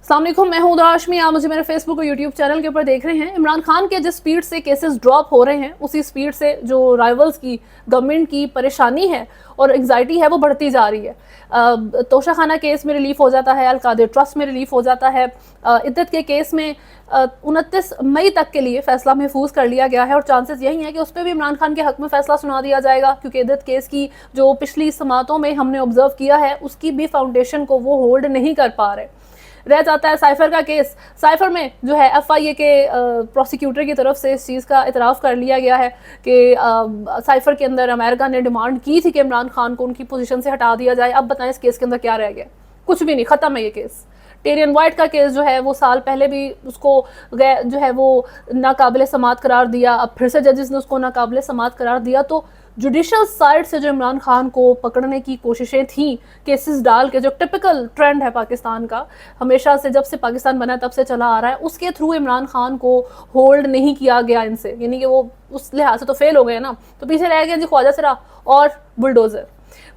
السلام علیکم، میں ہوں ہاشمی. آپ مجھے میرے فیس بک اور یوٹیوب چینل کے اوپر دیکھ رہے ہیں. عمران خان کے جس سپیڈ سے کیسز ڈراپ ہو رہے ہیں اسی سپیڈ سے جو رائیولز کی گورنمنٹ کی پریشانی ہے اور انگزائٹی ہے وہ بڑھتی جا رہی ہے. توشہ خانہ کیس میں ریلیف ہو جاتا ہے, القادر ٹرسٹ میں ریلیف ہو جاتا ہے. عدت کے کیس میں 29 مئی تک کے لیے فیصلہ محفوظ کر لیا گیا ہے اور چانسز یہی ہیں کہ اس پہ بھی عمران خان کے حق میں فیصلہ سنا دیا جائے گا, کیونکہ عدت کیس کی جو پچھلی سماعتوں میں ہم نے آبزرو کیا ہے اس کی بھی فاؤنڈیشن کو وہ ہولڈ نہیں کر پا رہے. رہ جاتا ہے سائفر کا کیس. سائفر میں جو ہے ایف آئی اے کے پروسیکیوٹر کی طرف سے اس چیز کا اعتراف کر لیا گیا ہے کہ سائفر کے اندر امریکہ نے ڈیمانڈ کی تھی کہ عمران خان کو ان کی پوزیشن سے ہٹا دیا جائے. اب بتائیں اس کیس کے اندر کیا رہ گیا؟ کچھ بھی نہیں, ختم ہے یہ کیس. ٹیرین وائٹ کا کیس جو ہے وہ سال پہلے بھی اس کو جو ہے وہ ناقابل سماعت قرار دیا, اب پھر سے ججز نے اس کو ناقابل سماعت قرار دیا. تو جوڈیشل سائڈ سے جو عمران خان کو پکڑنے کی کوششیں تھیں کیسز ڈال کے, جو ٹپیکل ٹرینڈ ہے پاکستان کا, ہمیشہ سے جب سے پاکستان بنا تب سے چلا آ رہا ہے, اس کے تھرو عمران خان کو ہولڈ نہیں کیا گیا ان سے. یعنی کہ وہ اس لحاظ سے تو فیل ہو گئے نا, تو پیچھے رہ گیا جی خواجہ سرا اور بلڈوزر.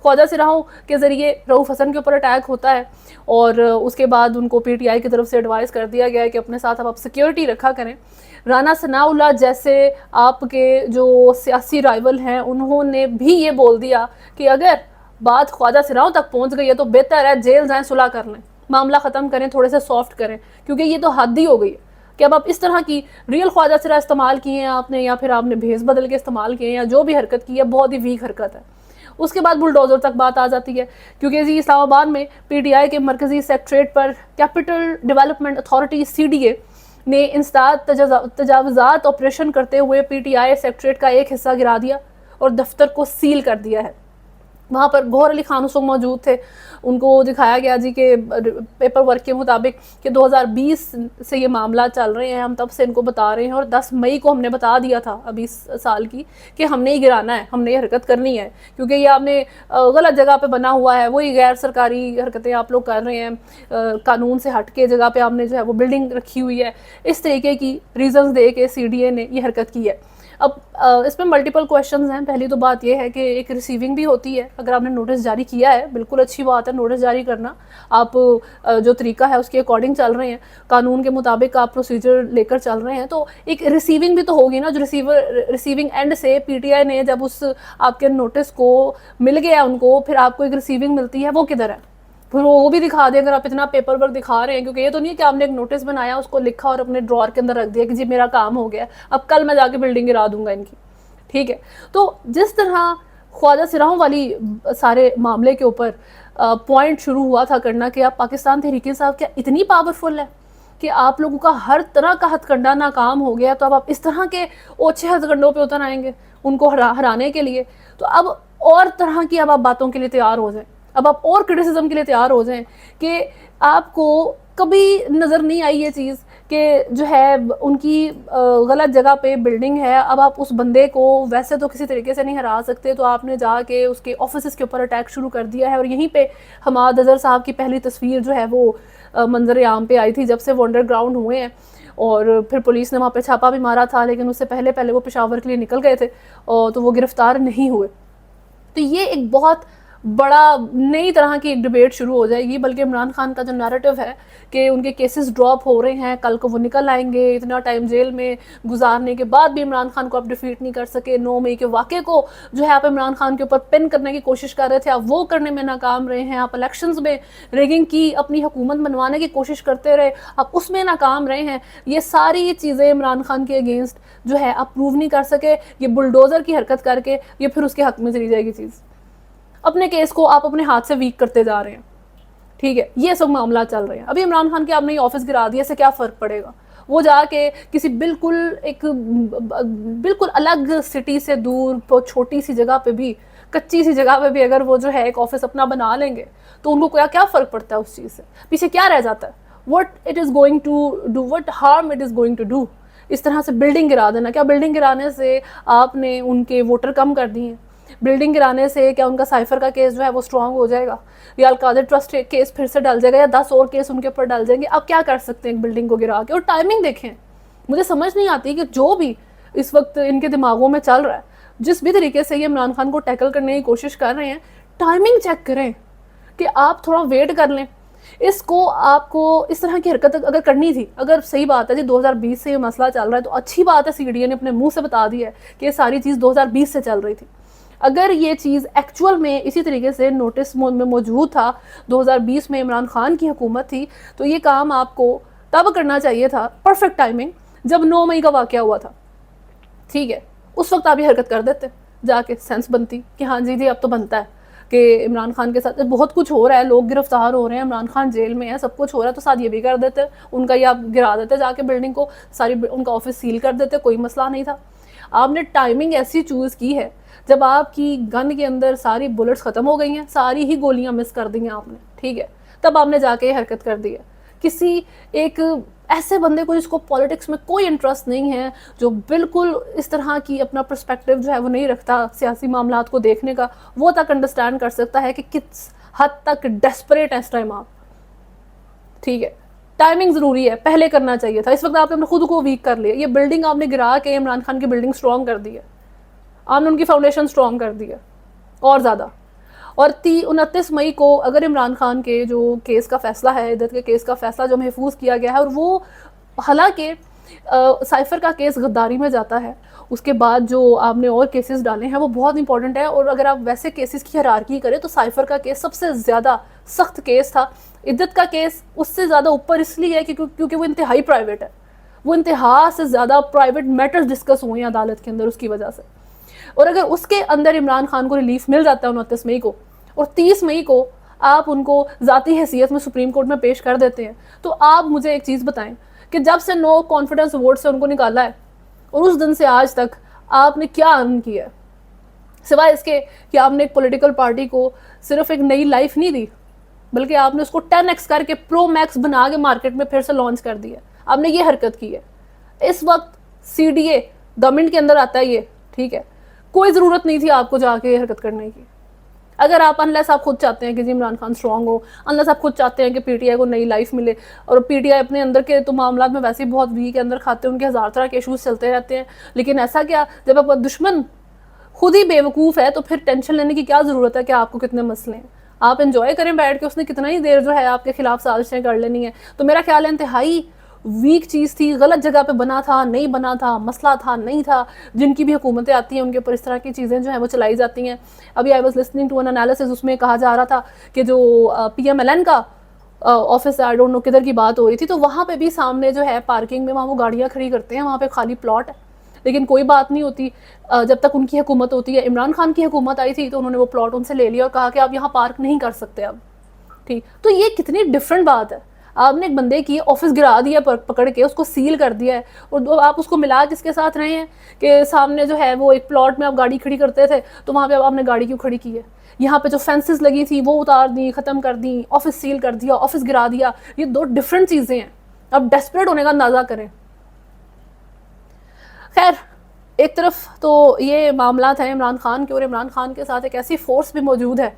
خواجہ سراہوں کے ذریعے رؤوف حسن کے اوپر اٹیک ہوتا ہے اور اس کے بعد ان کو پی ٹی آئی کی طرف سے ایڈوائز کر دیا گیا ہے کہ اپنے ساتھ آپ سیکیورٹی رکھا کریں. رانا ثناءاللہ جیسے آپ کے جو سیاسی رائیول ہیں انہوں نے بھی یہ بول دیا کہ اگر بات خواجہ سراہوں تک پہنچ گئی ہے تو بہتر ہے جیل جائیں, صلح کر لیں, معاملہ ختم کریں, تھوڑے سے سافٹ کریں, کیونکہ یہ تو حد ہی ہو گئی ہے کہ اب آپ اس طرح کی ریئل خواجہ سرا استعمال کیے ہیں آپ نے, یا پھر آپ نے بھیس بدل کے استعمال کیے ہیں, یا جو بھی حرکت کی ہے بہت ہی ویک حرکت ہے. اس کے بعد بلڈوزر تک بات آ جاتی ہے, کیونکہ جی اسلام آباد میں پی ٹی آئی کے مرکزی سیکٹریٹ پر capital development authority C D A نے انسداد تجاوزات آپریشن کرتے ہوئے پی ٹی آئی سیکٹریٹ کا ایک حصہ گرا دیا اور دفتر کو سیل کر دیا ہے. وہاں پر گوہر علی خان اس وقت موجود تھے, ان کو دکھایا گیا جی کہ پیپر ورک کے مطابق کہ 2020 سے یہ معاملہ چل رہے ہیں, ہم تب سے ان کو بتا رہے ہیں اور 10 مئی کو ہم نے بتا دیا تھا ابھی اس سال کی کہ ہم نے یہ گرانا ہے, ہم نے یہ حرکت کرنی ہے, کیونکہ یہ آپ نے غلط جگہ پہ بنا ہوا ہے, وہی غیر سرکاری حرکتیں آپ لوگ کر رہے ہیں, قانون سے ہٹ کے جگہ پہ آپ نے جو ہے وہ بلڈنگ رکھی ہوئی ہے. اس طریقے کی ریزنز دے کے سی ڈی اے نے یہ حرکت کی ہے. اب اس میں ملٹیپل کویشچنز ہیں. پہلی تو بات یہ ہے کہ ایک ریسیونگ بھی ہوتی ہے. اگر آپ نے نوٹس جاری کیا ہے بالکل اچھی بات ہے, نوٹس جاری کرنا, آپ جو طریقہ ہے اس کے اکارڈنگ چل رہے ہیں, قانون کے مطابق آپ پروسیجر لے کر چل رہے ہیں, تو ایک ریسیونگ بھی تو ہوگی نا. جو ریسیونگ اینڈ سے پی ٹی آئی نے جب اس آپ کے نوٹس کو مل گیا ان کو, پھر آپ کو ایک ریسیونگ ملتی ہے, وہ کدھر ہے؟ پھر وہ بھی دکھا دیں اگر آپ اتنا پیپر ورک دکھا رہے ہیں, کیونکہ یہ تو نہیں ہے کہ آپ نے ایک نوٹس بنایا اس کو لکھا اور اپنے ڈراور کے اندر رکھ دیا کہ جی میرا کام ہو گیا, اب کل میں جا کے بلڈنگ گرا دوں گا ان کی. ٹھیک ہے, تو جس طرح خواجہ سراہوں والی سارے معاملے کے اوپر پوائنٹ شروع ہوا تھا کرنا کہ آپ پاکستان تحریک انصاف کیا اتنی پاورفل ہے کہ آپ لوگوں کا ہر طرح کا ہتھ کنڈا ناکام ہو گیا, تو اب آپ اس طرح کے اوچھے ہتھ کنڈوں پہ اتر آئیں گے ان کو ہرانے کے لیے. تو اب اور طرح کی اب آپ باتوں کے لیے تیار ہو جائیں, اب آپ اور کرٹیسزم کے لیے تیار ہو جائیں کہ آپ کو کبھی نظر نہیں آئی یہ چیز کہ جو ہے ان کی غلط جگہ پہ بلڈنگ ہے, اب آپ اس بندے کو ویسے تو کسی طریقے سے نہیں ہرا سکتے, تو آپ نے جا کے اس کے آفیسز کے اوپر اٹیک شروع کر دیا ہے. اور یہیں پہ حماد اظہر صاحب کی پہلی تصویر جو ہے وہ منظر عام پہ آئی تھی جب سے وہ انڈر گراؤنڈ ہوئے ہیں, اور پھر پولیس نے وہاں پہ چھاپا بھی مارا تھا, لیکن اس سے پہلے وہ پشاور کے لیے نکل گئے تھے تو وہ گرفتار نہیں ہوئے. تو یہ ایک بہت بڑا نئی طرح کی ایک ڈیبیٹ شروع ہو جائے گی. بلکہ عمران خان کا جو نیریٹو ہے کہ ان کے کیسز ڈراپ ہو رہے ہیں, کل کو وہ نکل آئیں گے, اتنا ٹائم جیل میں گزارنے کے بعد بھی عمران خان کو آپ ڈیفیٹ نہیں کر سکے, 9 مئی کے واقعے کو جو ہے آپ عمران خان کے اوپر پن کرنے کی کوشش کر رہے تھے, آپ وہ کرنے میں ناکام رہے ہیں, آپ الیکشنز میں ریگنگ کی اپنی حکومت بنوانے کی کوشش کرتے رہے, آپ اس میں ناکام رہے ہیں. یہ ساری چیزیں عمران خان کے اگینسٹ جو ہے آپ پروو نہیں کر سکے. یہ بلڈوزر کی حرکت کر کے یہ پھر اس کے حق میں چلی جائے گی چیز. اپنے کیس کو آپ اپنے ہاتھ سے ویک کرتے جا رہے ہیں. ٹھیک ہے, یہ سب معاملہ چل رہے ہیں. ابھی عمران خان کے آپ نے آفس گرا دیا, سے کیا فرق پڑے گا؟ وہ جا کے کسی بالکل الگ سٹی سے دور چھوٹی سی جگہ پہ بھی, کچی سی جگہ پہ بھی اگر وہ جو ہے ایک آفس اپنا بنا لیں گے تو ان کو کیا فرق پڑتا ہے اس چیز سے؟ پیچھے کیا رہ جاتا ہے؟ what it is going to do, what harm it is going to do. اس طرح سے بلڈنگ گرا دینا, کیا بلڈنگ گرانے سے آپ نے ان کے ووٹر کم کر دیے ہیں؟ بلڈنگ گرانے سے کیا ان کا سائفر کا کیس جو ہے وہ سٹرونگ ہو جائے گا, یا القادر ٹرسٹ کیس پھر سے ڈل جائے گا, یا 10 اور کیس ان کے اوپر ڈل جائیں گے؟ آپ کیا کر سکتے ہیں ایک بلڈنگ کو گرا کے؟ اور ٹائمنگ دیکھیں, مجھے سمجھ نہیں آتی کہ جو بھی اس وقت ان کے دماغوں میں چل رہا ہے, جس بھی طریقے سے یہ عمران خان کو ٹیکل کرنے کی کوشش کر رہے ہیں, ٹائمنگ چیک کریں کہ آپ تھوڑا ویٹ کر لیں اس کو آپ کو اس طرح کی حرکت اگر کرنی تھی، اگر صحیح بات ہے جی 2020 سے یہ مسئلہ چل رہا ہے تو اچھی بات ہے سی ڈی اے نے اپنے منہ سے بتا دیا ہے کہ یہ ساری چیز 2020 سے چل رہی تھی. اگر یہ چیز ایکچول میں اسی طریقے سے نوٹس میں موجود تھا 2020 میں عمران خان کی حکومت تھی تو یہ کام آپ کو تب کرنا چاہیے تھا، پرفیکٹ ٹائمنگ، جب 9 مئی کا واقعہ ہوا تھا. ٹھیک ہے، اس وقت آپ یہ حرکت کر دیتے، جا کے سینس بنتی کہ ہاں جی اب تو بنتا ہے کہ عمران خان کے ساتھ بہت کچھ ہو رہا ہے، لوگ گرفتار ہو رہے ہیں، عمران خان جیل میں ہے، سب کچھ ہو رہا ہے، تو ساتھ یہ بھی کر دیتے، ان کا یہ آپ گرا دیتے جا کے بلڈنگ کو، ساری ان کا آفس سیل کر دیتے، کوئی مسئلہ نہیں تھا. آپ نے ٹائمنگ ایسی چوز کی ہے جب آپ کی گن کے اندر ساری بلٹس ختم ہو گئی ہیں، ساری ہی گولیاں مس کر دی ہیں آپ نے. ٹھیک ہے، تب آپ نے جا کے یہ حرکت کر دی ہے. کسی ایک ایسے بندے کو جس کو پالیٹکس میں کوئی انٹرسٹ نہیں ہے، جو بالکل اس طرح کی اپنا پرسپیکٹیو جو ہے وہ نہیں رکھتا سیاسی معاملات کو دیکھنے کا، وہ تک انڈرسٹینڈ کر سکتا ہے کہ کس حد تک ڈیسپریٹ ہے اس ٹائم آپ. ٹھیک ہے، ٹائمنگ ضروری ہے، پہلے کرنا چاہیے تھا. اس وقت آپ نے خود کو ویک کر لیا. یہ بلڈنگ آپ نے گرا کے عمران خان کی بلڈنگ سٹرونگ کر دی ہے، آپ نے ان کی فاؤنڈیشن سٹرونگ کر دی ہے اور زیادہ. اور 29 مئی کو اگر عمران خان کے جو کیس کا فیصلہ ہے، عدت کے کیس کا فیصلہ جو محفوظ کیا گیا ہے، اور وہ حالانکہ سائفر کا کیس غداری میں جاتا ہے، اس کے بعد جو آپ نے اور کیسز ڈالے ہیں وہ بہت امپورٹنٹ ہے. اور اگر آپ ویسے کیسز کی ہیرارکی کریں تو سائفر کا کیس سب سے زیادہ سخت کیس تھا. عدت کا کیس اس سے زیادہ اوپر اس لیے ہے کیونکہ وہ انتہائی پرائیویٹ ہے، وہ انتہا سے زیادہ پرائیویٹ میٹرز ڈسکس ہوئے ہیں عدالت کے اندر اس کی وجہ سے. اور اگر اس کے اندر عمران خان کو ریلیف مل جاتا ہے 29 مئی کو، اور 30 مئی کو آپ ان کو ذاتی حیثیت میں سپریم کورٹ میں پیش کر دیتے ہیں، تو آپ مجھے ایک چیز بتائیں کہ جب سے نو کانفیڈنس ووٹ سے ان کو نکالا ہے اور اس دن سے آج تک آپ نے کیا ارن کیا ہے، سوائے اس کے کہ آپ نے ایک پولیٹیکل پارٹی کو صرف ایک نئی لائف نہیں دی، بلکہ آپ نے اس کو 10x کر کے پرو میکس بنا کے مارکیٹ میں پھر سے لانچ کر دیا. آپ نے یہ حرکت کی ہے. اس وقت سی ڈی اے گورنمنٹ کے اندر آتا ہے یہ، ٹھیک ہے، کوئی ضرورت نہیں تھی آپ کو جا کے یہ حرکت کرنے کی. اگر آپ انلیس آپ خود چاہتے ہیں کہ جی عمران خان اسٹرانگ ہو، انلیس آپ خود چاہتے ہیں کہ پی ٹی آئی کو نئی لائف ملے، اور پی ٹی آئی اپنے اندر کے تو معاملات میں ویسے ہی بہت ویک کے اندر کھاتے ہیں، ان کے ہزار طرح کے ایشوز چلتے رہتے ہیں، لیکن ایسا کیا جب آپ دشمن خود ہی بے وقوف ہے تو پھر ٹینشن لینے کی کیا ضرورت ہے کہ آپ کو کتنے مسئلے ہیں. آپ انجوائے کریں بیٹھ کے، اس نے کتنا ہی دیر جو ہے آپ کے خلاف سازشیں کر لینی ہے. تو میرا خیال ہے انتہائی ویک چیز تھی، غلط جگہ پہ بنا تھا، نہیں بنا تھا، مسئلہ تھا نہیں تھا. جن کی بھی حکومتیں آتی ہیں ان کے اوپر اس طرح کی چیزیں جو ہیں وہ چلائی جاتی ہیں. ابھی I was listening to an analysis, اس میں کہا جا رہا تھا کہ جو پی ایم ایل این کا آفس ہے، آئی ڈونٹ نو کدھر کی بات ہو رہی تھی، تو وہاں پہ بھی سامنے جو ہے پارکنگ میں وہاں وہ گاڑیاں کھڑی کرتے ہیں، وہاں پہ خالی پلاٹ ہے، لیکن کوئی بات نہیں ہوتی جب تک ان کی حکومت ہوتی ہے. عمران خان کی حکومت آئی تھی تو انہوں نے وہ پلاٹ ان سے لے لیا اور کہا کہ آپ یہاں پارک نہیں کر سکتے اب. ٹھیک، تو یہ کتنی ڈفرینٹ بات ہے. آپ نے ایک بندے کی آفس گرا دیا پکڑ کے، اس کو سیل کر دیا ہے، اور آپ اس کو ملا کس کے ساتھ رہے ہیں کہ سامنے جو ہے وہ ایک پلاٹ میں آپ گاڑی کھڑی کرتے تھے تو وہاں پہ آپ نے گاڑی کیوں کھڑی کی ہے؟ یہاں پہ جو فینسز لگی تھی وہ اتار دی، ختم کر دی، آفس سیل کر دیا، آفس گرا دیا. یہ دو ڈفرینٹ چیزیں ہیں. اب ڈیسپریٹ ہونے کا اندازہ کریں. خیر، ایک طرف تو یہ معاملات ہیں عمران خان کے، اور عمران خان کے ساتھ ایک ایسی فورس بھی موجود ہے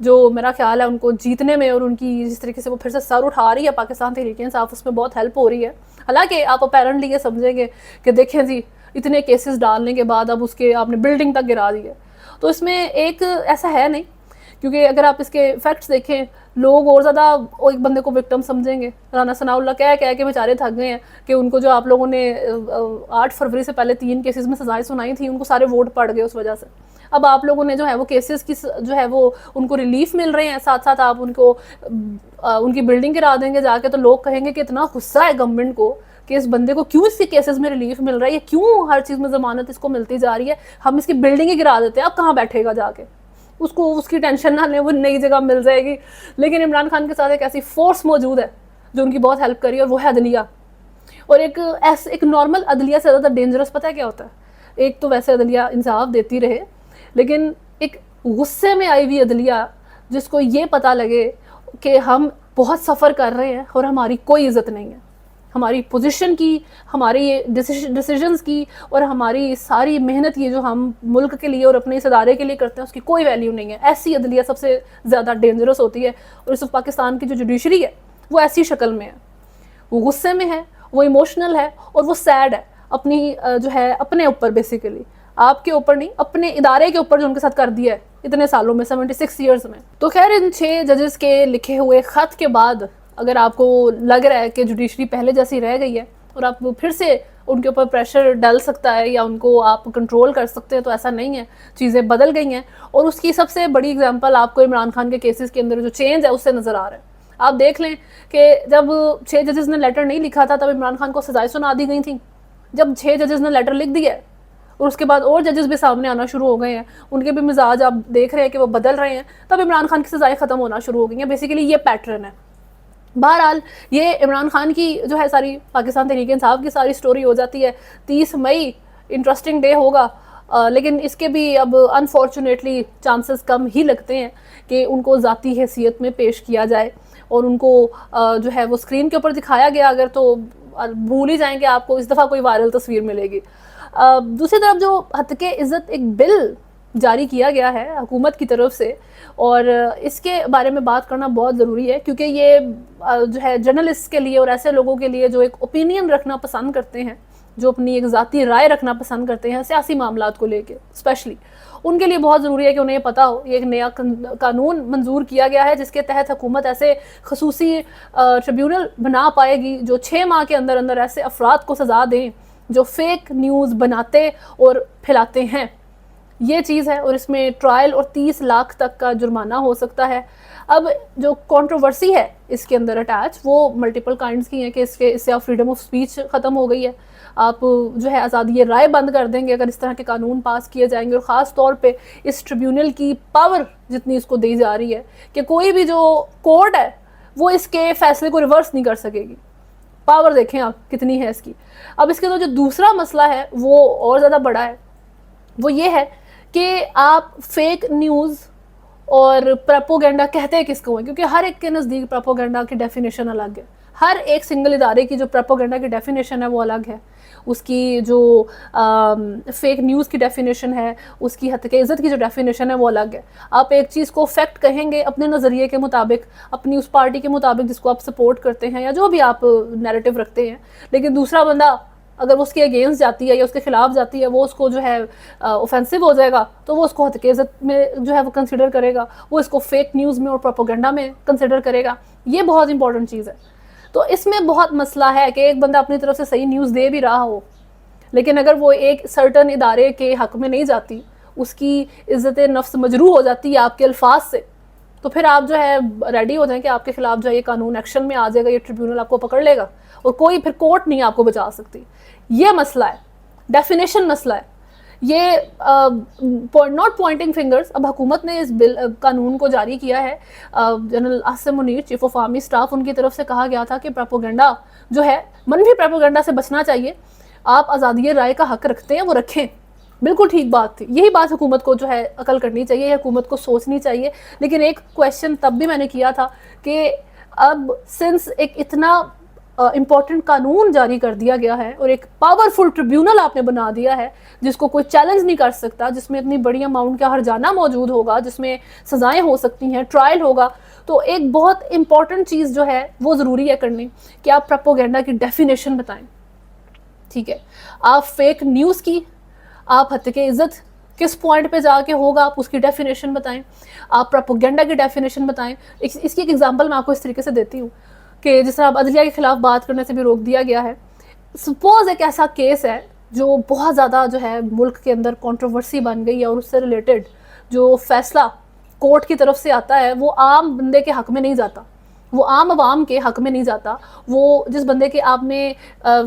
جو میرا خیال ہے ان کو جیتنے میں اور ان کی جس طریقے سے وہ پھر سے سر اٹھا رہی ہے پاکستان تحریک انصاف، اس میں بہت ہیلپ ہو رہی ہے. حالانکہ آپ اپیرنٹلی یہ سمجھیں گے کہ دیکھیں جی اتنے کیسز ڈالنے کے بعد اب اس کے آپ نے بلڈنگ تک گرا دی ہے، تو اس میں ایک ایسا ہے نہیں، کیونکہ اگر آپ اس کے فیکٹس دیکھیں لوگ اور زیادہ ایک بندے کو وکٹم سمجھیں گے. رانا ثناء اللہ کہہ کے بیچارے تھک گئے ہیں کہ ان کو جو آپ لوگوں نے 8 فروری سے پہلے 3 کیسز میں سزائیں سنائی تھیں، ان کو سارے ووٹ پڑ گئے اس وجہ سے. اب آپ لوگوں نے جو ہے وہ کیسز کی جو ہے وہ ان کو ریلیف مل رہے ہیں، ساتھ ساتھ آپ ان کو ان کی بلڈنگ گرا دیں گے جا کے، تو لوگ کہیں گے کہ اتنا غصہ ہے گورنمنٹ کو کہ اس بندے کو کیوں اس کے کیسز میں ریلیف مل رہا ہے، یہ کیوں ہر چیز میں ضمانت اس کو ملتی جا رہی ہے، ہم اس کی بلڈنگ ہی گرا دیتے ہیں، اب کہاں بیٹھے گا جا کے، اس کو اس کی ٹینشن نہ لیں، وہ نئی جگہ مل جائے گی. لیکن عمران خان کے ساتھ ایک ایسی فورس موجود ہے جو ان کی بہت ہیلپ کری، اور وہ ہے عدلیہ. اور ایک نارمل عدلیہ سے زیادہ ڈینجرس پتہ ہے کیا ہوتا ہے؟ ایک تو ویسے عدلیہ انصاف دیتی رہے، لیکن ایک غصے میں آئی ہوئی عدلیہ جس کو یہ پتہ لگے کہ ہم بہت سفر کر رہے ہیں اور ہماری کوئی عزت نہیں ہے، ہماری پوزیشن کی، ہماری ڈیسیجنز کی، اور ہماری ساری محنت یہ جو ہم ملک کے لیے اور اپنے اس ادارے کے لیے کرتے ہیں اس کی کوئی ویلیو نہیں ہے. ایسی عدلیہ سب سے زیادہ ڈینجرس ہوتی ہے. اور اس وقت پاکستان کی جو جوڈیشری ہے وہ ایسی شکل میں ہے، وہ غصے میں ہے، وہ ایموشنل ہے، اور وہ سیڈ ہے اپنی جو ہے اپنے اوپر بیسیکلی. آپ کے اوپر نہیں, اپنے ادارے کے اوپر جو ان کے ساتھ کر دیا ہے اتنے سالوں میں, 76 ایئرز میں. تو خیر ان 6 ججز کے لکھے ہوئے خط کے بعد اگر آپ کو لگ رہا ہے کہ جوڈیشری پہلے جیسی رہ گئی ہے اور آپ پھر سے ان کے اوپر پریشر ڈال سکتا ہے یا ان کو آپ کنٹرول کر سکتے ہیں, تو ایسا نہیں ہے, چیزیں بدل گئی ہیں. اور اس کی سب سے بڑی اگزامپل آپ کو عمران خان کے کیسز کے اندر جو چینج ہے اس سے نظر آ رہا ہے. آپ دیکھ لیں کہ جب 6 ججز نے لیٹر نہیں لکھا تھا تب عمران خان کو سزائیں سنا دی گئی تھیں. جب 6 ججز نے لیٹر لکھ دیا ہے اور اس کے بعد اور ججز بھی سامنے آنا شروع ہو گئے ہیں, ان کے بھی مزاج آپ دیکھ رہے ہیں کہ وہ بدل رہے ہیں, تب عمران خان کی سزائیں ختم ہونا شروع ہو گئی ہیں. بیسیکلی یہ پیٹرن ہے. بہرحال یہ عمران خان کی جو ہے ساری پاکستان تحریک انصاف کی ساری سٹوری ہو جاتی ہے. 30 مئی انٹرسٹنگ ڈے ہوگا, لیکن اس کے بھی اب انفارچونیٹلی چانسز کم ہی لگتے ہیں کہ ان کو ذاتی حیثیت میں پیش کیا جائے اور ان کو جو ہے وہ اسکرین کے اوپر دکھایا گیا اگر تو بھول ہی جائیں کہ آپ کو اس دفعہ کوئی وائرل تصویر ملے گی. دوسری طرف جو حتک عزت ایک بل جاری کیا گیا ہے حکومت کی طرف سے, اور اس کے بارے میں بات کرنا بہت ضروری ہے کیونکہ یہ جو ہے جرنلسٹ کے لیے اور ایسے لوگوں کے لیے جو ایک اوپینین رکھنا پسند کرتے ہیں, جو اپنی ایک ذاتی رائے رکھنا پسند کرتے ہیں سیاسی معاملات کو لے کے اسپیشلی, ان کے لیے بہت ضروری ہے کہ انہیں یہ پتہ ہو. یہ ایک نیا قانون منظور کیا گیا ہے جس کے تحت حکومت ایسے خصوصی ٹریبیونل بنا پائے گی جو 6 ماہ کے اندر اندر ایسے افراد کو سزا دیں جو فیک نیوز بناتے اور پھیلاتے ہیں. یہ چیز ہے, اور اس میں ٹرائل اور 30 لاکھ تک کا جرمانہ ہو سکتا ہے. اب جو کنٹروورسی ہے اس کے اندر اٹیچ وہ ملٹیپل کائنڈز کی ہیں کہ اس سے آپ فریڈم آف سپیچ ختم ہو گئی ہے, آپ جو ہے آزادی رائے بند کر دیں گے اگر اس طرح کے قانون پاس کیے جائیں گے, اور خاص طور پہ اس ٹریبیونل کی پاور جتنی اس کو دی جا رہی ہے کہ کوئی بھی جو کورٹ ہے وہ اس کے فیصلے کو ریورس نہیں کر سکے گی. پاور دیکھیں آپ کتنی ہے اس کی. اب اس کے اندر جو دوسرا مسئلہ ہے وہ اور زیادہ بڑا ہے, وہ یہ ہے کہ آپ فیک نیوز اور پروپیگنڈا کہتے کس کو ہیں, کیونکہ ہر ایک کے نزدیک پروپیگنڈا کی ڈیفینیشن الگ ہے. ہر ایک سنگل ادارے کی جو پروپیگنڈا کی ڈیفینیشن ہے وہ الگ ہے, اس کی جو فیک نیوز کی ڈیفینیشن ہے, اس کی حتک عزت کی جو ڈیفینیشن ہے وہ الگ ہے. آپ ایک چیز کو فیکٹ کہیں گے اپنے نظریے کے مطابق, اپنی اس پارٹی کے مطابق جس کو آپ سپورٹ کرتے ہیں یا جو بھی آپ نیریٹو رکھتے ہیں, لیکن دوسرا بندہ اگر وہ اس کے اگینسٹ جاتی ہے یا اس کے خلاف جاتی ہے, وہ اس کو جو ہے اوفینسو ہو جائے گا تو وہ اس کو حتک عزت میں جو ہے وہ کنسیڈر کرے گا, وہ اس کو فیک نیوز میں اور پروپیگنڈا میں کنسیڈر کرے گا. یہ بہت امپورٹنٹ چیز ہے. تو اس میں بہت مسئلہ ہے کہ ایک بندہ اپنی طرف سے صحیح نیوز دے بھی رہا ہو, لیکن اگر وہ ایک سرٹن ادارے کے حق میں نہیں جاتی, اس کی عزت نفس مجروح ہو جاتی ہے آپ کے الفاظ سے, تو پھر آپ جو ہے ریڈی ہو جائیں کہ آپ کے خلاف جو ہے یہ قانون ایکشن میں آ جائے گا, یہ ٹریبیونل آپ کو پکڑ لے گا اور کوئی پھر کورٹ نہیں آپ کو بچا سکتی. یہ مسئلہ ہے, ڈیفینیشن مسئلہ ہے. یہ ناٹ پوائنٹنگ فنگرز. اب حکومت نے اس قانون کو جاری کیا ہے, general Asim Munir chief of army staff, ان کی طرف سے کہا گیا تھا کہ پروپیگنڈا جو ہے, منفی پروپیگنڈا سے بچنا چاہیے. آپ آزادی رائے کا حق رکھتے ہیں وہ رکھیں, بالکل ٹھیک بات تھی. یہی بات حکومت کو جو ہے عقل کرنی چاہیے, حکومت کو سوچنی چاہیے. لیکن ایک کویشچن تب بھی میں نے کیا تھا کہ اب سنس ایک اتنا امپورٹنٹ قانون جاری کر دیا گیا ہے اور ایک پاورفل ٹریبیونل آپ نے بنا دیا ہے جس کو کوئی چیلنج نہیں کر سکتا, جس میں اتنی بڑی اماؤنٹ کا ہرجانہ موجود ہوگا, جس میں سزائیں ہو سکتی ہیں, ٹرائل ہوگا, تو ایک بہت امپورٹنٹ چیز جو ہے وہ ضروری ہے کرنی کہ آپ پروپیگنڈا کی ڈیفینیشن بتائیں. ٹھیک ہے, آپ فیک نیوز کی, آپ حتک عزت کس پوائنٹ پہ جا کے ہوگا آپ اس کی ڈیفینیشن بتائیں, آپ پروپیگنڈا کی ڈیفینیشن بتائیں. اس کی ایک ایگزامپل میں آپ کو اس طریقے سے دیتی ہوں کہ جس طرح اب عدلیہ کے خلاف بات کرنے سے بھی روک دیا گیا ہے. سپوز ایک ایسا کیس ہے جو بہت زیادہ جو ہے ملک کے اندر کنٹروورسی بن گئی ہے اور اس سے ریلیٹڈ جو فیصلہ کورٹ کی طرف سے آتا ہے وہ عام بندے کے حق میں نہیں جاتا, وہ عام عوام کے حق میں نہیں جاتا. وہ جس بندے کے آپ نے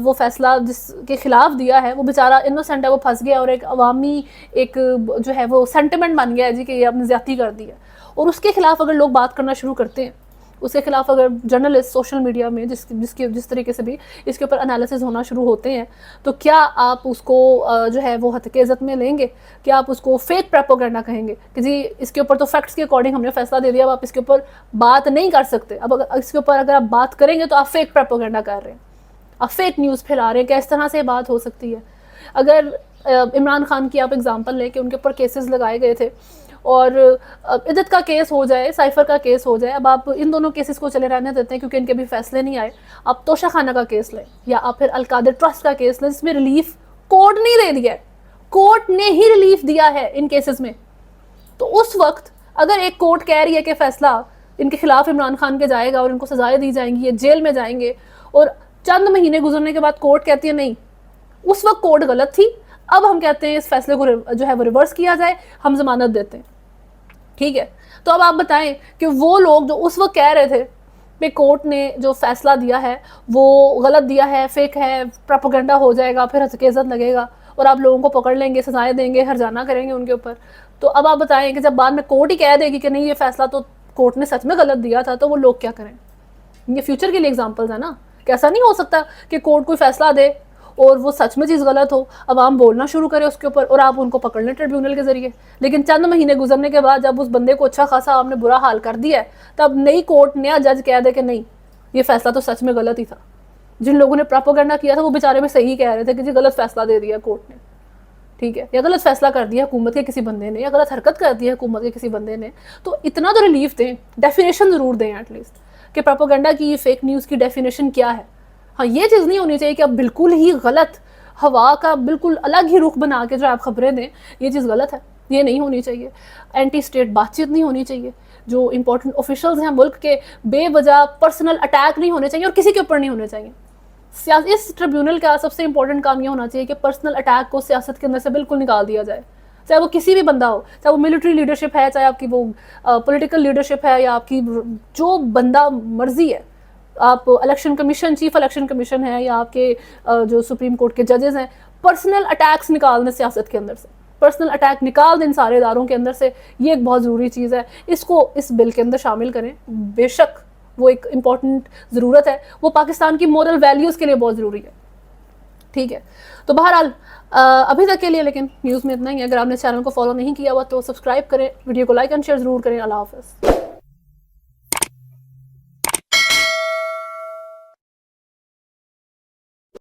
وہ فیصلہ جس کے خلاف دیا ہے وہ بیچارہ انوسینٹ ہے, وہ پھنس گیا اور ایک عوامی ایک جو ہے وہ سینٹیمنٹ بن گیا ہے جی کہ یہ آپ نے زیادتی کر دی ہے, اور اس کے خلاف اگر لوگ بات کرنا شروع کرتے ہیں, اس کے خلاف اگر جرنلسٹ سوشل میڈیا میں جس طریقے سے بھی اس کے اوپر انالیسز ہونا شروع ہوتے ہیں, تو کیا آپ اس کو جو ہے وہ حتک عزت میں لیں گے؟ کیا آپ اس کو فیک پروپیگنڈا کہیں گے کہ جی اس کے اوپر تو فیکٹس کے اکارڈنگ ہم نے فیصلہ دے دیا, اب آپ اس کے اوپر بات نہیں کر سکتے, اب اس کے اوپر اگر آپ بات کریں گے تو آپ فیک پروپیگنڈا کر رہے ہیں, آپ فیک نیوز پھیلا رہے ہیں. کیا اس طرح سے بات ہو سکتی ہے؟ اگر عمران خان کی آپ اگزامپل لیں کہ ان کے اوپر کیسز لگائے گئے تھے اور عدت کا کیس ہو جائے, سائفر کا کیس ہو جائے, اب آپ ان دونوں کیسز کو چلے رہنے دیتے ہیں کیونکہ ان کے بھی فیصلے نہیں آئے, آپ توشہ خانہ کا کیس لیں یا آپ پھر القادر ٹرسٹ کا کیس لیں جس میں ریلیف کورٹ نہیں دے دیا ہے, کورٹ نے ہی ریلیف دیا ہے ان کیسز میں. تو اس وقت اگر ایک کورٹ کہہ رہی ہے کہ فیصلہ ان کے خلاف عمران خان کے جائے گا اور ان کو سزائیں دی جائیں گی, یہ جیل میں جائیں گے, اور چند مہینے گزرنے کے بعد کورٹ کہتی ہے نہیں, اس وقت کورٹ غلط تھی, اب ہم کہتے ہیں اس فیصلے کو جو ہے وہ ریورس کیا جائے, ہم ضمانت دیتے ہیں. ٹھیک ہے, تو اب آپ بتائیں کہ وہ لوگ جو اس وقت کہہ رہے تھے کہ کورٹ نے جو فیصلہ دیا ہے وہ غلط دیا ہے, فیک ہے, پروپیگنڈا ہو جائے گا, پھر حذف عزت لگے گا اور آپ لوگوں کو پکڑ لیں گے, سزائیں دیں گے, ہرجانہ کریں گے ان کے اوپر. تو اب آپ بتائیں کہ جب بعد میں کورٹ ہی کہہ دے گی کہ نہیں یہ فیصلہ تو کورٹ نے سچ میں غلط دیا تھا, تو وہ لوگ کیا کریں؟ یہ فیوچر کے لیے ایگزامپلز ہیں نا, کہ ایسا نہیں ہو سکتا کہ کورٹ کوئی فیصلہ دے اور وہ سچ میں چیز غلط ہو, عوام بولنا شروع کرے اس کے اوپر اور آپ ان کو پکڑ لیں ٹریبیونل کے ذریعے. لیکن چند مہینے گزرنے کے بعد جب اس بندے کو اچھا خاصا آپ نے برا حال کر دیا ہے, تب نئی کورٹ نیا جج کہہ دے کہ نہیں یہ فیصلہ تو سچ میں غلط ہی تھا. جن لوگوں نے پروپیگنڈا کیا تھا وہ بیچارے میں صحیح کہہ رہے تھے کہ جی غلط فیصلہ دے دیا کورٹ نے, ٹھیک ہے, یا غلط فیصلہ کر دیا حکومت کے کسی بندے نے, یا غلط حرکت کر دی ہے حکومت کے کسی بندے نے. تو اتنا تو ریلیف دیں, ڈیفینیشن ضرور دیں ایٹ لیسٹ کہ پروپیگنڈا کی, فیک نیوز کی ڈیفینیشن کیا ہے. ہاں یہ چیز نہیں ہونی چاہیے کہ اب بالکل ہی غلط ہوا کا بالکل الگ ہی رخ بنا کے جو آپ خبریں دیں, یہ چیز غلط ہے, یہ نہیں ہونی چاہیے. اینٹی اسٹیٹ بات چیت نہیں ہونی چاہیے. جو امپورٹنٹ آفیشلز ہیں ملک کے, بے وجہ پرسنل اٹیک نہیں ہونے چاہیے اور کسی کے اوپر نہیں ہونے چاہیے. اس ٹریبیونل کا سب سے امپورٹنٹ کام یہ ہونا چاہیے کہ پرسنل اٹیک کو سیاست کے اندر سے بالکل نکال دیا جائے, چاہے وہ کسی بھی بندہ ہو, چاہے وہ ملٹری لیڈرشپ ہے, چاہے آپ کی وہ پولیٹیکل لیڈرشپ ہے, یا آپ کی جو بندہ مرضی ہے, آپ election commission, chief election commission ہے, یا آپ کے جو سپریم کورٹ کے ججز ہیں. پرسنل اٹیکس نکالنے سیاست کے اندر سے, پرسنل اٹیک نکال دیں سارے اداروں کے اندر سے, یہ ایک بہت ضروری چیز ہے. اس کو اس بل کے اندر شامل کریں, بے شک وہ ایک امپورٹنٹ ضرورت ہے, وہ پاکستان کی مورل ویلیوز کے لیے بہت ضروری ہے. ٹھیک ہے, تو بہرحال ابھی تک کے لیے لیکن نیوز میں اتنا ہی ہے. اگر آپ نے چینل کو فالو نہیں کیا ہوا تو سبسکرائب کریں, ویڈیو کو لائک اینڈ شیئر ضرور کریں. اللہ حافظ.